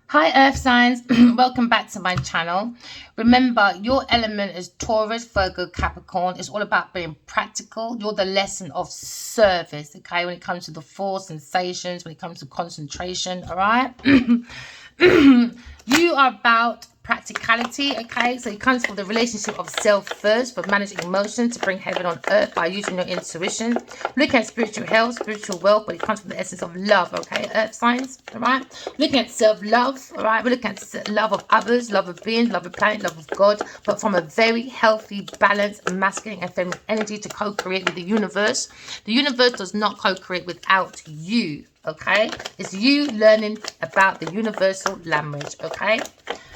Hi Earth signs, welcome back to my channel. Remember, your element is Taurus, Virgo, Capricorn. It's all about being practical. You're the lesson of service, okay, when it comes to the four sensations, when it comes to concentration, all right? You are about practicality, okay? So it comes from the relationship of self first, for managing emotions to bring heaven on earth by using your intuition. Looking at spiritual health, spiritual wealth, but it comes from the essence of love, okay? Earth signs, all right? Looking at self-love, all right? We're looking at love of others, love of beings, love of planet, love of God, but from a very healthy, balanced, masculine and feminine energy to co-create with the universe. The universe does not co-create without you. Okay, it's you learning about the universal language. Okay,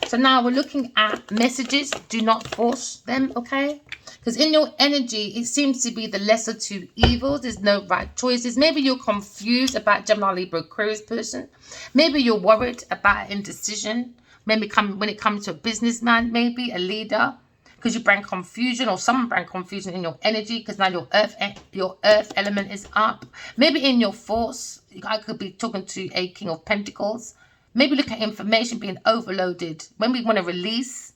so now we're looking at messages. Do not force them. Okay, because in your energy it seems to be the lesser two evils. There's no right choices. Maybe you're confused about Gemini, Libra, Aquarius person. Maybe you're worried about indecision. Maybe when it comes to a businessman, maybe a leader, because you bring confusion, or someone bring confusion in your energy, because now your earth element is up. Maybe in your force, I could be talking to a King of Pentacles. Maybe look at information being overloaded. When we want to release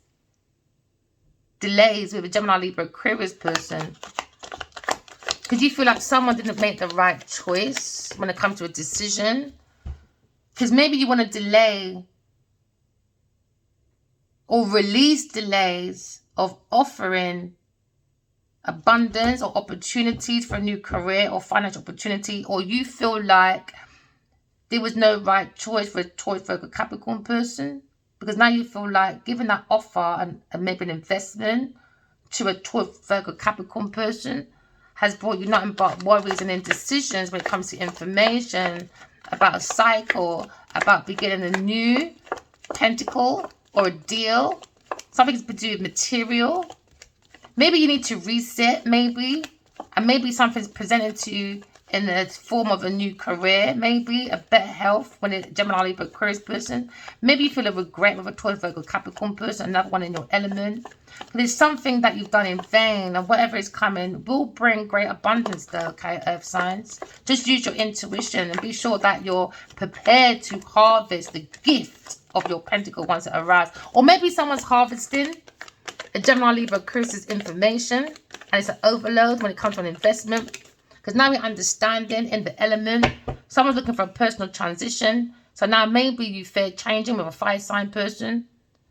delays with a Gemini, Libra, Aquarius person, because you feel like someone didn't make the right choice when it comes to a decision. Because maybe you want to delay or release delays of offering abundance or opportunities for a new career or financial opportunity, or you feel like there was no right choice for a Taurus, Virgo, Capricorn person, because now you feel like giving that offer and maybe an investment to a Taurus, Virgo, Capricorn person has brought you nothing but worries and indecisions when it comes to information about a cycle, about beginning a new pentacle or a deal, something to do with material. Maybe you need to reset, maybe. And maybe something's presented to you in the form of a new career, maybe a better health when it's Gemini, Libra, Aquarius person. Maybe you feel a regret with a Taurus, Virgo, Capricorn person, another one in your element. But there's something that you've done in vain, and whatever is coming will bring great abundance though, okay, Earth signs. Just use your intuition and be sure that you're prepared to harvest the gift of your pentacle once it arrives. Or maybe someone's harvesting a Gemini, Libra, Aquarius information, and it's an overload when it comes to an investment. Because now we're understanding in the element. Someone's looking for a personal transition. So now maybe you fear changing with a fire sign person.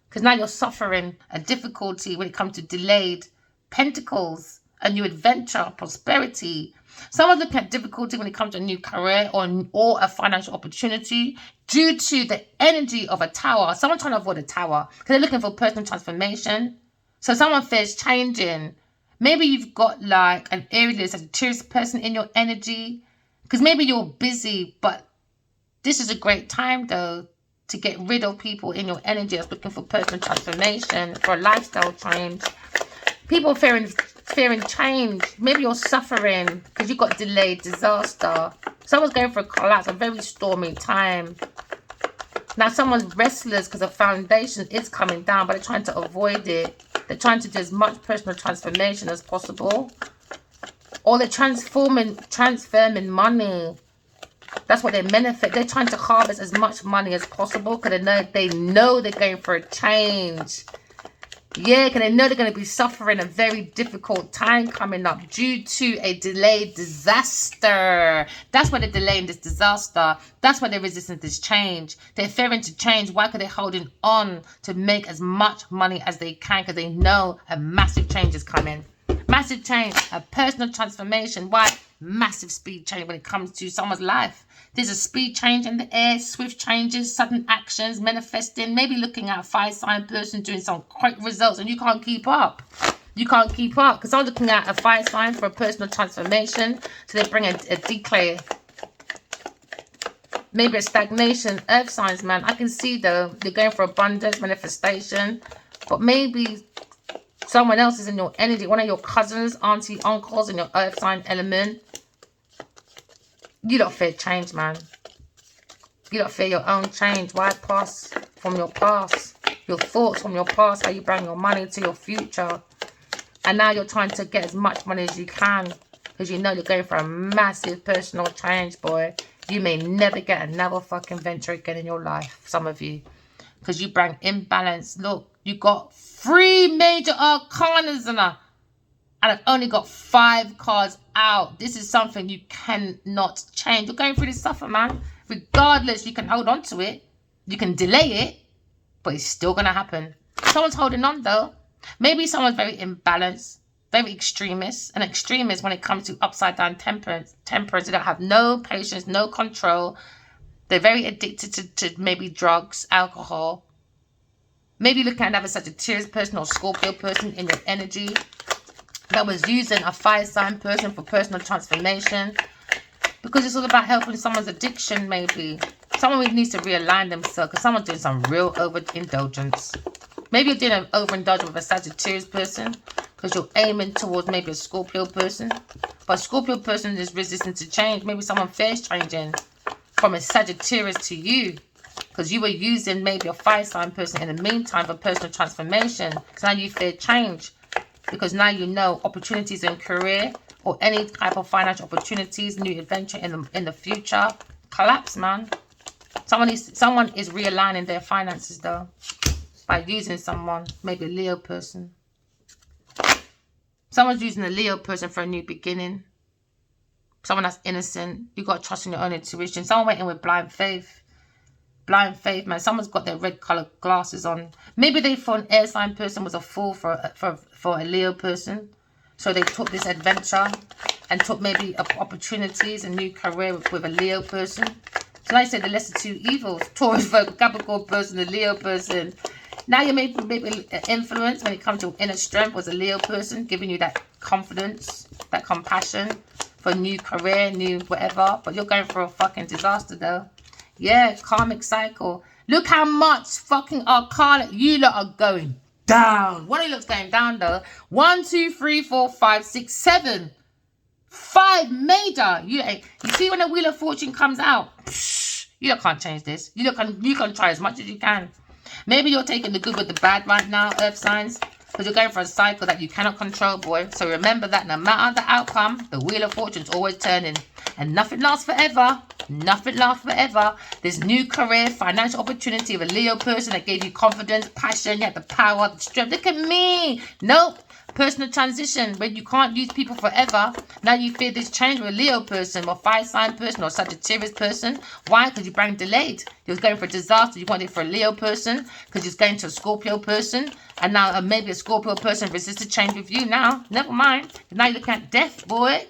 Because now you're suffering a difficulty when it comes to delayed pentacles, a new adventure, prosperity. Someone's looking at difficulty when it comes to a new career or a financial opportunity due to the energy of a tower. Someone trying to avoid a tower because they're looking for personal transformation. So someone fears changing. Maybe you've got like an Aries, a Taurus person in your energy. Because maybe you're busy, but this is a great time though to get rid of people in your energy that's looking for personal transformation, for a lifestyle change. People fearing change. Maybe you're suffering because you got delayed, disaster. Someone's going for a collapse, a very stormy time. Now someone's restless because a foundation is coming down, but they're trying to avoid it. They're trying to do as much personal transformation as possible. Or they're transforming money. That's what they benefit. They're trying to harvest as much money as possible because they know they're going for a change. Yeah, because they know they're going to be suffering a very difficult time coming up due to a delayed disaster. That's why they're delaying this disaster. That's why they're resisting this change. They're fearing to change. Why? Because they're holding on to make as much money as they can because they know a massive change is coming. Massive change, a personal transformation. Why? Massive speed change when it comes to someone's life. There's a speed change in the air, swift changes, sudden actions, manifesting, maybe looking at a fire sign person doing some quick results and you can't keep up. You can't keep up because I'm looking at a fire sign for a personal transformation. So they bring a declare. Maybe a stagnation. Earth signs, man. I can see though, they're going for abundance, manifestation. But maybe someone else is in your energy. One of your cousins, auntie, uncles in your earth sign element. You don't fear change, man. You don't fear your own change. Why? Past from your past. Your thoughts from your past. How you bring your money to your future. And now you're trying to get as much money as you can. Because you know you're going for a massive personal change, boy. You may never get another fucking venture again in your life. Some of you. because you bring imbalance. Look, you got 3 major arcanas and I've only got 5 cards out. This is something you cannot change. You're going through this stuff, man. Regardless, you can hold on to it. You can delay it, but it's still going to happen. Someone's holding on, though. Maybe someone's very imbalanced, very extremist. An extremist when it comes to upside down temperance. They don't have no patience, no control. They're very addicted to maybe drugs, alcohol. Maybe looking at another Sagittarius person or Scorpio person in your energy that was using a fire sign person for personal transformation, because it's all about helping someone's addiction. Maybe someone needs to realign themselves because someone's doing some real overindulgence. Maybe you're doing an overindulgence with a Sagittarius person because you're aiming towards maybe a Scorpio person, but a Scorpio person is resistant to change. Maybe someone fears changing from a Sagittarius to you because you were using maybe a fire sign person in the meantime for personal transformation. So now you fear change. Because now you know opportunities in career or any type of financial opportunities, new adventure in the future, collapse, man. Someone is realigning their finances though by using someone, maybe a Leo person. Someone's using a Leo person for a new beginning. Someone that's innocent. You got to trust in your own intuition. Someone went in with blind faith. Blind faith, man. Someone's got their red colored glasses on. Maybe they thought an air sign person was a fool for a Leo person. So they took this adventure and took maybe opportunities, a new career with a Leo person. So like I said, the lesser 2 evils. Taurus, Virgo, Capricorn person, a Leo person. Now you maybe influence when it comes to inner strength was a Leo person, giving you that confidence, that compassion for a new career, new whatever. But you're going for a fucking disaster though. Yeah, karmic cycle. Look how much fucking arcana you lot are going down. One of you looks going down though. 1, 2, 3, 4, 5, 6, 7. 5 major. You see when the Wheel of Fortune comes out, you lot can't change this. You can try as much as you can. Maybe you're taking the good with the bad right now, earth signs, because you're going for a cycle that you cannot control, boy. So remember that no matter the outcome, the Wheel of Fortune's always turning. And nothing lasts forever. Nothing lasts forever. This new career, financial opportunity of a Leo person that gave you confidence, passion, you had the power, the strength. Look at me. Nope. Personal transition, when you can't use people forever. Now you fear this change with a Leo person or fire sign person or Sagittarius person. Why? Because you're being delayed. You're going for a disaster. You want it for a Leo person because you're going to a Scorpio person. And now maybe a Scorpio person resisted change with you now. Never mind. Now you're looking at death, boy.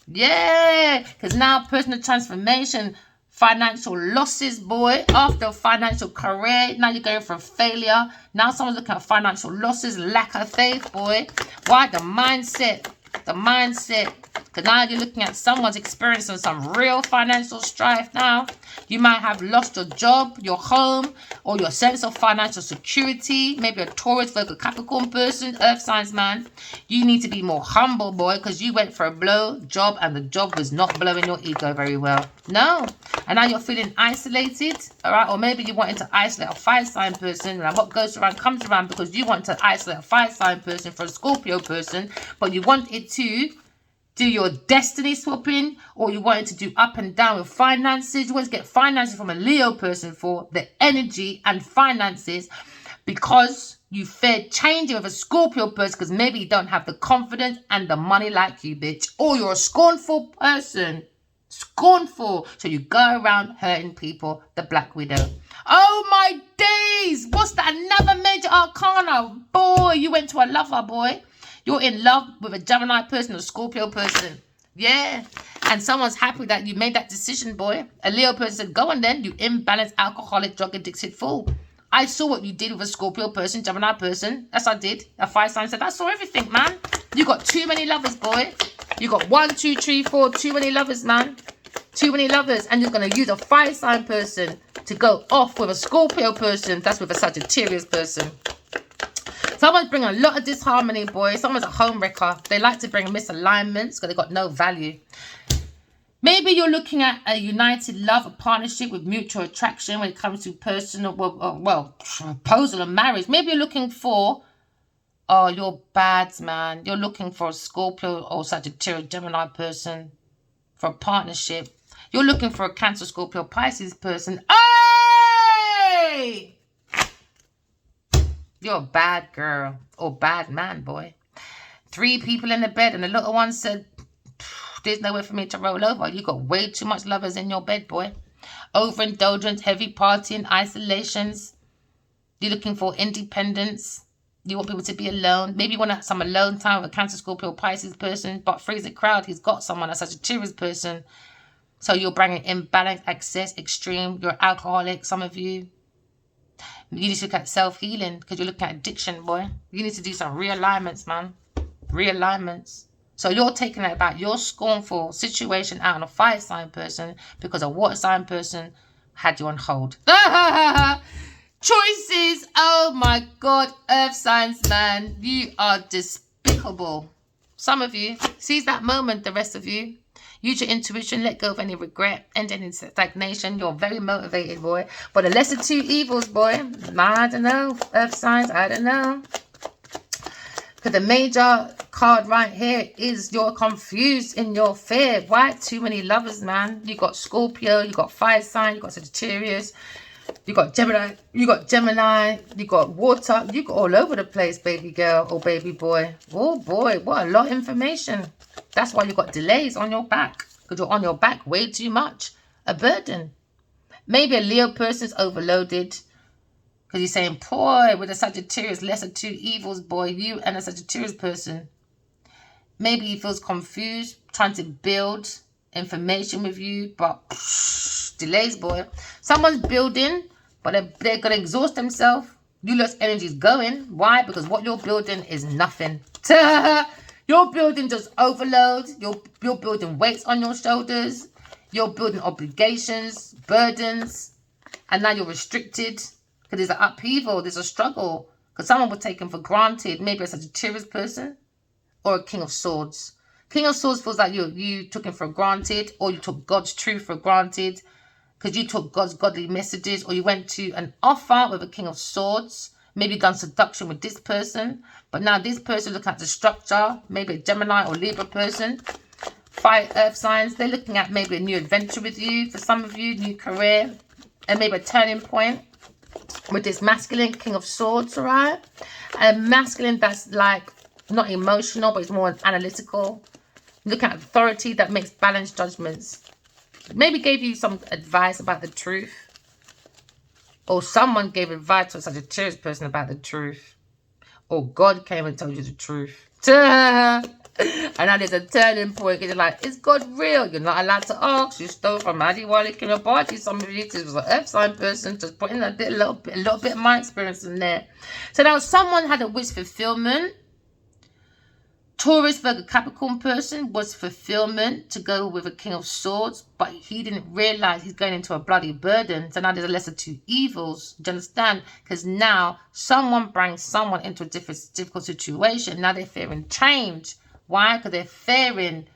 Yeah. Because now personal transformation, financial losses, boy. After a financial career, now you're going for failure. Now someone's looking at financial losses, lack of faith, boy. Why? The mindset. The mindset. Because now you're looking at someone's experiencing some real financial strife now. You might have lost your job, your home, or your sense of financial security. Maybe a Taurus, Virgo, Capricorn person, earth signs, man. You need to be more humble, boy, because you went for a blow job and the job was not blowing your ego very well. No. And now you're feeling isolated, all right? Or maybe you wanted to isolate a fire sign person. And what goes around comes around, because you want to isolate a fire sign person for a Scorpio person, but you want it to do your destiny swapping, or you wanted to do up and down with finances. You want to get finances from a Leo person for the energy and finances, because you feared changing with a Scorpio person because maybe you don't have the confidence and the money like you, bitch. Or you're a scornful person. Scornful. So you go around hurting people. The Black Widow. Oh my days. What's that? Another major arcana. Boy, you went to a lover, boy. You're in love with a Gemini person or a Scorpio person. Yeah. And someone's happy that you made that decision, boy. A Leo person said, go on then, you imbalanced, alcoholic, drug addicted fool. I saw what you did with a Scorpio person, Gemini person. Yes, I did. A fire sign said, I saw everything, man. You got too many lovers, boy. You got 1, 2, 3, 4, too many lovers, man. Too many lovers. And you're going to use a fire sign person to go off with a Scorpio person. That's with a Sagittarius person. Someone's bringing a lot of disharmony, boy. Someone's a home wrecker. They like to bring misalignments because they've got no value. Maybe you're looking at a united love, a partnership with mutual attraction when it comes to personal, proposal and marriage. Maybe you're looking for, oh, you're bad, man. You're looking for a Scorpio or Sagittarius Gemini person for a partnership. You're looking for a Cancer, Scorpio, Pisces person. Hey! You're a bad girl or bad man, boy. 3 people in the bed and the little one said, there's nowhere for me to roll over. You got way too much lovers in your bed, boy. Overindulgence, heavy partying, isolations. You're looking for independence. You want people to be alone. Maybe you want to have some alone time with a Cancer, Scorpio, Pisces person. But freeze the crowd. He's got someone, a Sagittarius person. So you're bringing imbalance, excess, extreme. You're alcoholic, some of you. You need to look at self-healing because you're looking at addiction, boy. You need to do some realignments, man. Realignments. So you're taking it about your scornful situation out on a fire sign person because a water sign person had you on hold. Choices. Oh my God. Earth signs, man. You are despicable. Some of you. Seize that moment, the rest of you. Use your intuition. Let go of any regret. End any stagnation. You're very motivated, boy. But the lesser 2 evils, boy. I don't know. Earth signs. I don't know. Because the major card right here is you're confused in your fear. Why? Too many lovers, man. You got Scorpio. You got fire sign. You got Sagittarius. You got Gemini. You got water. You got all over the place, baby girl or baby boy. Oh boy, what a lot of information. That's why you got delays on your back. Because you're on your back way too much. A burden. Maybe a Leo person's overloaded. Because he's saying, boy, with a Sagittarius, lesser 2 evils, boy, you and a Sagittarius person. Maybe he feels confused, trying to build information with you, but delays, boy. Someone's building, but they're going to exhaust themselves. You lot's energy is going. Why? Because what you're building is nothing. You're building just overload. You're building weights on your shoulders. You're building obligations, burdens, and now you're restricted because there's an upheaval, there's a struggle. Because someone was taken for granted, maybe a Sagittarius person or a King of Swords. King of Swords feels like you took him for granted, or you took God's truth for granted because you took God's godly messages, or you went to an offer with a King of Swords, maybe done seduction with this person, but now this person looking at the structure, maybe a Gemini or Libra person. 5 earth signs, they're looking at maybe a new adventure with you, for some of you, new career, and maybe a turning point with this masculine King of Swords, right? And masculine that's like not emotional, but it's more analytical. Look at authority that makes balanced judgments. Maybe gave you some advice about the truth. Or someone gave advice to a Sagittarius person about the truth. Or God came and told you the truth. And now there's a turning point because you're like, is God real? You're not allowed to ask. You stole from Adi Wali Kirabati. Some of you was an earth sign person, just putting a little bit of my experience in there. So now someone had a wish fulfillment. Taurus, Virgo, Capricorn person was fulfillment to go with a King of Swords, but he didn't realize he's going into a bloody burden. So now there's a lesser 2 evils. Do you understand? Because now someone brings someone into a difficult situation. Now they're fearing change. Why? Because they're fearing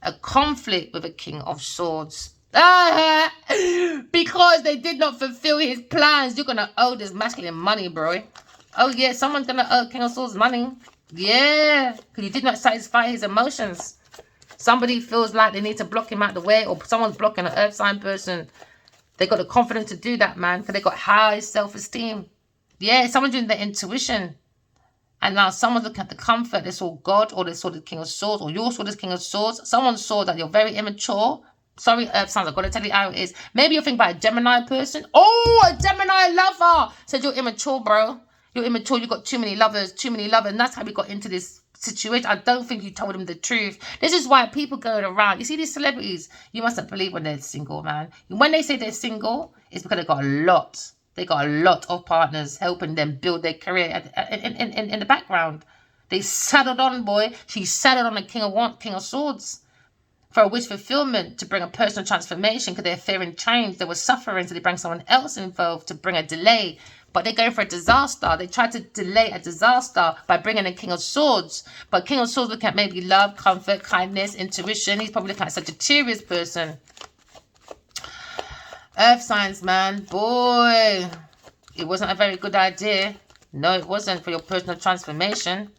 a conflict with a King of Swords. Because they did not fulfill his plans. You're going to owe this masculine money, bro. Oh, yeah, someone's going to owe King of Swords money. Yeah, because you did not satisfy his emotions. Somebody feels like they need to block him out the way, or someone's blocking an earth sign person. They got the confidence to do that, man, because they got high self-esteem. Yeah, someone's doing their intuition. And now someone's looking at the comfort. They saw God, or they saw the King of Swords, or you saw this King of Swords. Someone saw that you're very immature. Sorry, earth signs, I've got to tell you how it is. Maybe you're thinking about a Gemini person. Oh, a Gemini lover. Said you're immature, bro. You're immature, you got too many lovers, and that's how we got into this situation. I don't think you told him the truth. This is why people going around, you see these celebrities, you mustn't believe when they're single, man. When they say they're single, it's because they got a lot. They got a lot of partners helping them build their career in the background. They saddled on, boy. She saddled on the King of Swords for a wish fulfillment to bring a personal transformation because they're fearing change. They were suffering, so they bring someone else involved to bring a delay. But they're going for a disaster. They tried to delay a disaster by bringing a King of Swords. But King of Swords looking at maybe love, comfort, kindness, intuition. He's probably looking at a Sagittarius person. Earth signs, man. Boy, it wasn't a very good idea. No, it wasn't for your personal transformation.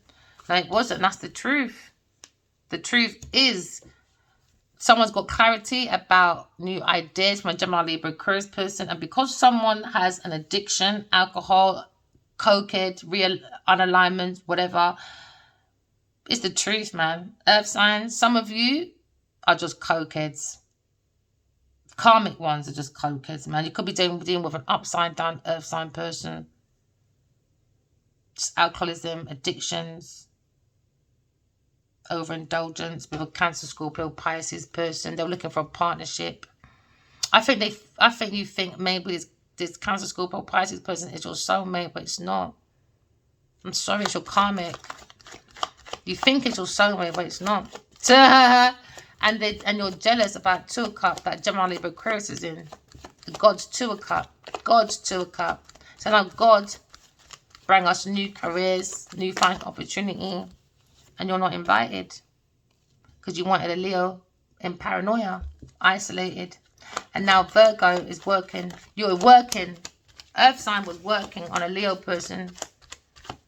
No, it wasn't. That's the truth. The truth is, someone's got clarity about new ideas from a Gemini, Libra, Aquarius person. And because someone has an addiction, alcohol, cokehead, real unalignment, whatever. It's the truth, man. Earth signs, some of you are just cokeheads. Karmic ones are just cokeheads, man. You could be dealing with an upside down earth sign person. Just alcoholism, addictions, overindulgence with a Cancer, Scorpio, Pisces person. They're looking for a partnership. I think you think maybe this Cancer, Scorpio, Pisces person is your soulmate, but it's not. I'm sorry, it's your karmic. You think it's your soulmate, but it's not. And you're jealous about Two of Cups that Gemini, Libra, Aquarius is in. God's Two of Cups. God's Two of Cups. So now God bring us new careers, new financial opportunity, and you're not invited because you wanted a Leo in paranoia, isolated. And now Virgo is working. You're working. Earth sign was working on a Leo person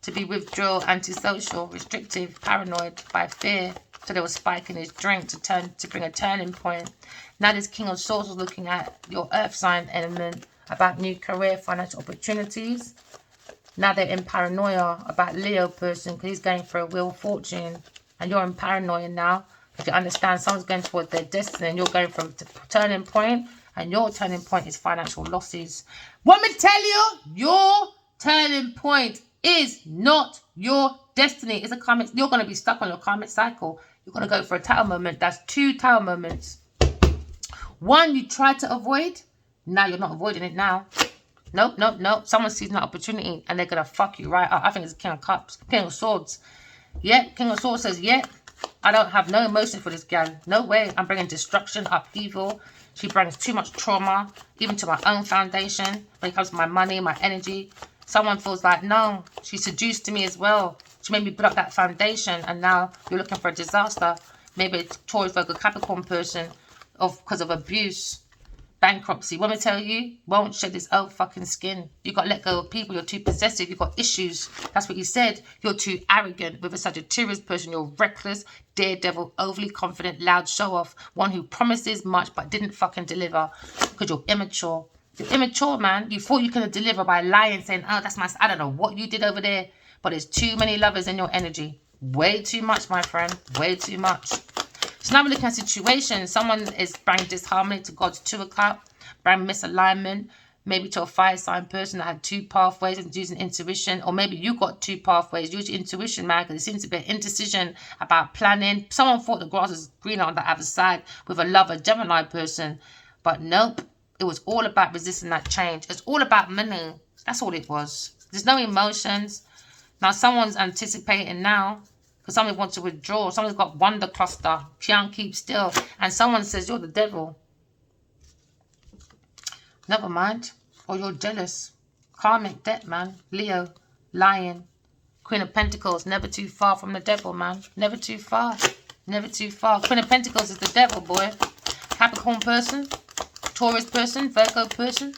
to be withdrawal, antisocial, restrictive, paranoid by fear. So they were spiking his drink to bring a turning point. Now this King of Swords was looking at your Earth sign element about new career, financial opportunities. Now they're in paranoia about Leo person because he's going for a Wheel of Fortune. And you're in paranoia now. If you understand, someone's going towards their destiny and you're going from turning point. And your turning point is financial losses. Let me tell you, your turning point is not your destiny. It's a karmic. You're going to be stuck on your karmic cycle. You're going to go for a tower moment. That's 2 tower moments. One you tried to avoid. Now you're not avoiding it now. Nope. Someone sees an opportunity and they're going to fuck you right up. I think it's King of Cups. King of Swords. Yep. King of Swords says, yep. I don't have no emotion for this gal. No way. I'm bringing destruction, upheaval. She brings too much trauma, even to my own foundation. When it comes to my money, my energy. Someone feels like, no, she seduced to me as well. She made me put up that foundation, and now you're looking for a disaster. Maybe a Taurus, Virgo, Capricorn person because of abuse, bankruptcy. Let me tell you, won't shed his own fucking skin. You got to let go of people. You're too possessive. You've got issues. That's what you said. You're too arrogant. With a Sagittarius person, you're reckless, daredevil, overly confident, loud show-off. One who promises much but didn't fucking deliver because you're immature. You're immature, man. You thought you could deliver by lying, saying, oh, that's my... I don't know what you did over there. But there's too many lovers in your energy. Way too much, my friend. Way too much. So now we're looking at situations. Someone is bringing disharmony to God's Two of Cups. Bringing misalignment. Maybe to a fire sign person that had 2 pathways and using intuition. Or maybe you got 2 pathways. Use your intuition, man. Because there seems to be an indecision about planning. Someone thought the grass was greener on the other side with a lover Gemini person. But nope. It was all about resisting that change. It's all about money. That's all it was. There's no emotions. Now, someone's anticipating now because somebody wants to withdraw. Someone's got wonder cluster. Can't keep still. And someone says, you're the devil. Never mind. Or you're jealous. Karmic debt, man. Leo. Lion. Queen of Pentacles. Never too far from the devil, man. Never too far. Never too far. Queen of Pentacles is the devil, boy. Capricorn person. Taurus person, Virgo person.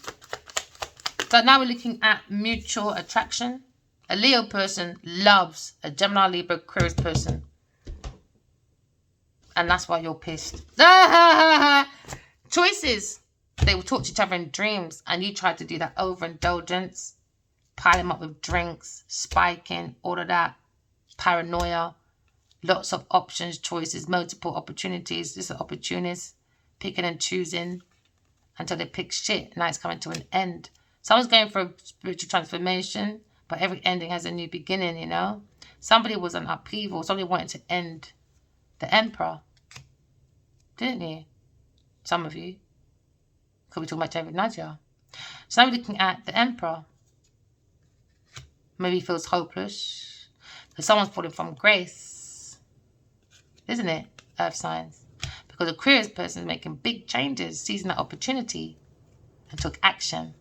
So now we're looking at mutual attraction. A Leo person loves a Gemini, Libra, Aquarius person. And that's why you're pissed. Choices. They will talk to each other in dreams. And you try to do that overindulgence. Pile them up with drinks. Spiking. All of that. Paranoia. Lots of options, choices, multiple opportunities. This is an opportunist. Picking and choosing. Until they pick shit. Now it's coming to an end. Someone's going for a spiritual transformation. But every ending has a new beginning, you know. Somebody was an upheaval. Somebody wanted to end the emperor. Didn't you? Some of you. Could be talking about David Nadia. So now we're looking at the emperor. Maybe he feels hopeless. Because someone's falling from grace. Isn't it? Earth signs. Because Aquarius person is making big changes, seizing that opportunity, and took action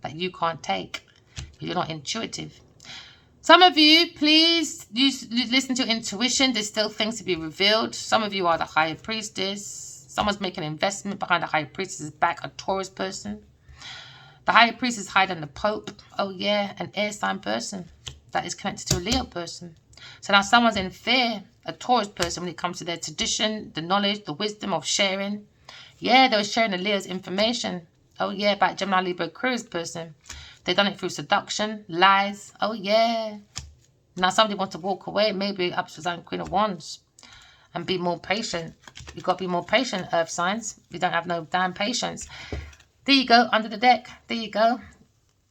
that you can't take because you're not intuitive. Some of you, please listen to your intuition. There's still things to be revealed. Some of you are the higher priestess. Someone's making an investment behind the higher priestess's back, a Taurus person. The higher priest is hiding the Pope. Oh yeah, an air sign person that is connected to a Leo person. So now someone's in fear, a Taurus person, when it comes to their tradition, the knowledge, the wisdom of sharing. Yeah, they were sharing the Leo's information. Oh yeah, about Gemini, Libra, Aquarius person. They've done it through seduction, lies. Oh, yeah. Now somebody wants to walk away. Maybe upside down Queen of Wands. And be more patient. You've got to be more patient, Earth signs. You don't have no damn patience. There you go, under the deck. There you go.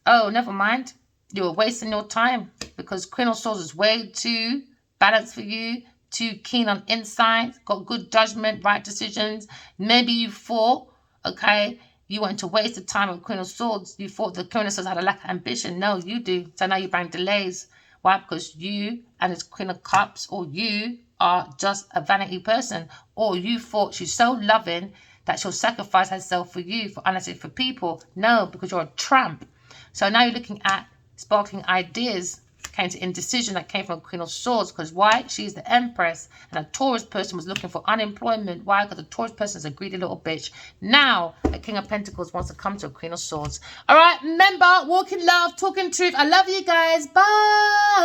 Oh, never mind. You were wasting your time because Queen of Swords is way too balanced for you, too keen on insight, got good judgment, right decisions. Maybe you thought, okay, you wanted to waste the time with Queen of Swords. You thought the Queen of Swords had a lack of ambition. No, you do. So now you bring delays. Why? Because you and this Queen of Cups, or you are just a vanity person, or you thought she's so loving that she'll sacrifice herself for you, for unnecessary for people. No, because you're a tramp. So now you're looking at sparkling ideas, came to indecision that came from Queen of Swords. Because why? She's the Empress. And a Taurus person was looking for unemployment. Why? Because the Taurus person is a greedy little bitch. Now, the King of Pentacles wants to come to a Queen of Swords. All right, remember, walk in love, talk in truth. I love you guys. Bye.